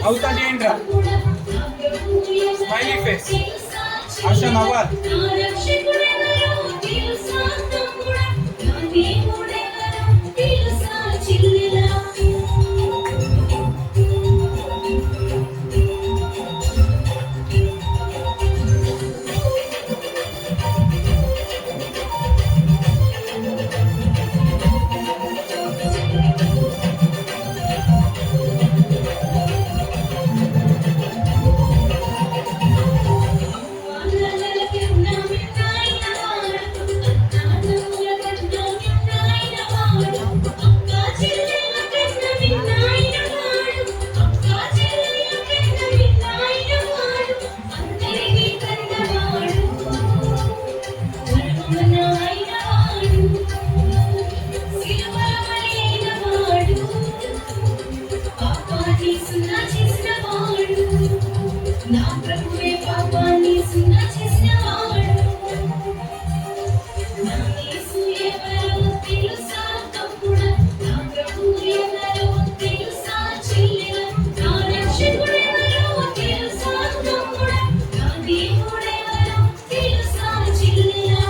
అవుతాది ఏంట్రా smiley face Harsha నవ్వాలి నా ప్రభువే పాపాన్ని సున్నా చేసినవాడు నా యేసు ఎవరో తెలుసా తమ్ముడా నా ప్రభువు ఎవరో తెలుసా చెల్లెలా నా రక్షకుడు ఎవరో తెలుసా తమ్ముడా నా దేవుడు ఎవరో తెలుసా చెల్లెలా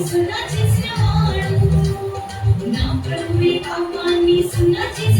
సున్నా చేసినవాడు నా ప్రభువే పాపాన్ని సున్నా చేసినవాడు